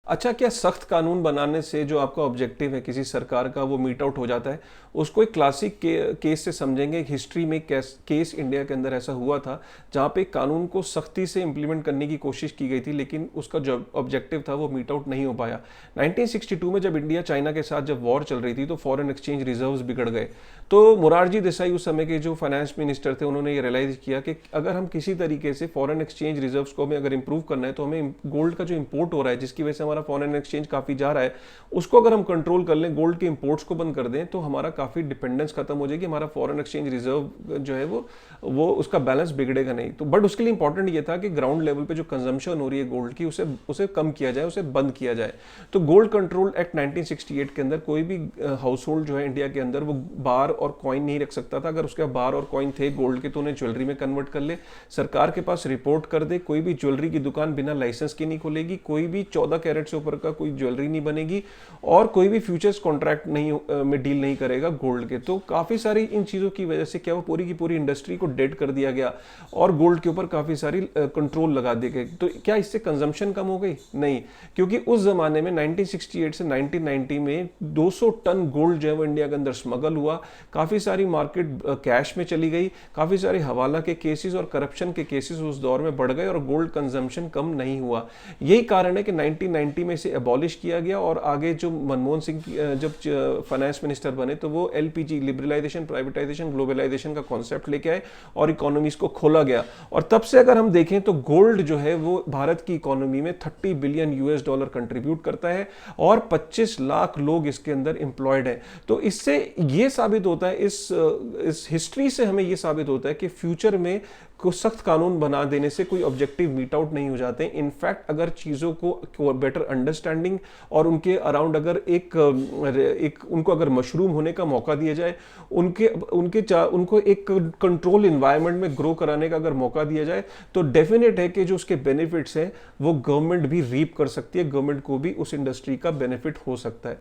अच्छा, क्या सख्त कानून बनाने से जो आपका ऑब्जेक्टिव है किसी सरकार का वो मीट आउट हो जाता है? उसको एक क्लासिक केस से समझेंगे। हिस्ट्री में केस इंडिया के अंदर ऐसा हुआ था जहाँ पे कानून को सख्ती से इंप्लीमेंट करने की कोशिश की गई थी, लेकिन उसका जो ऑब्जेक्टिव था वो मीट आउट नहीं हो पाया। 1962 में जब इंडिया चाइना के साथ जब वॉर चल रही थी तो फॉरेन एक्सचेंज रिजर्व्स बिगड़ गए। तो मोरारजी देसाई उस समय के जो फाइनेंस मिनिस्टर थे, उन्होंने ये रियलाइज किया कि अगर हम किसी तरीके से फॉरेन एक्सचेंज रिजर्व्स को हमें अगर इंप्रूव करना है तो हमें गोल्ड का जो इंपोर्ट हो रहा है, जिसकी वजह से हमारा फॉरेन एक्सचेंज काफी जा रहा है, उसको अगर हम कंट्रोल कर लें, गोल्ड के इंपोर्ट्स को बंद कर दें, तो हमारा काफी डिपेंडेंस खत्म हो जाएगी। हमारा फॉरेन एक्सचेंज रिजर्व जो है वो उसका बैलेंस बिगड़ेगा नहीं। तो बट उसके लिए इंपॉर्टेंट ये था कि ग्राउंड लेवल पे जो कंजम्पशन हो रही है गोल्ड की, उसे उसे कम किया जाए, उसे बंद किया जाए। तो गोल्ड कंट्रोल एक्ट 1968 के अंदर कोई भी हाउस होल्ड जो है इंडिया के अंदर वो बार और कॉइन नहीं रख सकता था। अगर उसके बार और कॉइन थे गोल्ड के तो उन्हें ज्वेलरी में कन्वर्ट कर ले, सरकार के पास रिपोर्ट कर दे। कोई भी ज्वेलरी की दुकान बिना लाइसेंस की नहीं खुलेगी, कोई भी 14 कैरेट से ऊपर का कोई ज्वेलरी नहीं बनेगी, और कोई भी फ्यूचर्स कॉन्ट्रैक्ट नहीं में डील नहीं करेगा गोल्ड के। तो काफी सारी इन चीजों की वजह से क्या वो पूरी की पूरी इंडस्ट्री को डेड कर दिया गया और गोल्ड के ऊपर काफी सारी कंट्रोल लगा दिए गए। तो क्या इससे कंजम्पशन कम हो गई? नहीं, क्योंकि उस जमाने में 1968 से 1990 में 200 टन गोल्ड जो है वो इंडिया के अंदर स्मगल हुआ। काफी सारी मार्केट कैश में चली गई, काफी सारे हवाला के केसेस और करप्शन के केसेस उस दौर में बढ़ गए और गोल्ड कंजम्पशन कम नहीं हुआ। यही कारण है कि 1990 में इसे एबॉलिश किया गया और आगे जो मनमोहन सिंह जब फाइनेंस मिनिस्टर बने तो वो एलपीजी, लिबरलाइजेशन, प्राइवेटाइजेशन, ग्लोबलाइजेशन का कॉन्सेप्ट लेके आए और इकोनॉमीज को खोला गया। और तब से अगर हम देखें तो गोल्ड जो है वो भारत की इकोनॉमी में 30 बिलियन यूएस डॉलर कंट्रीब्यूट करता है और 25 लाख लोग इसके अंदर एम्प्लॉयड हैं। तो इससे ये साबित होता है, इस हिस्ट्री से हमें ये साबित होता है कि फ्यूचर में को सख्त कानून बना देने से कोई ऑब्जेक्टिव मीट आउट नहीं हो जाते। इनफैक्ट अगर चीज़ों को बेटर अंडरस्टैंडिंग और उनके अराउंड अगर एक उनको अगर मशरूम होने का मौका दिया जाए, उनको एक कंट्रोल इन्वायरमेंट में ग्रो कराने का अगर मौका दिया जाए, तो डेफिनेट है कि जो उसके बेनिफिट्स हैं वो गवर्नमेंट भी रीप कर सकती है, गवर्नमेंट को भी उस इंडस्ट्री का बेनिफिट हो सकता है।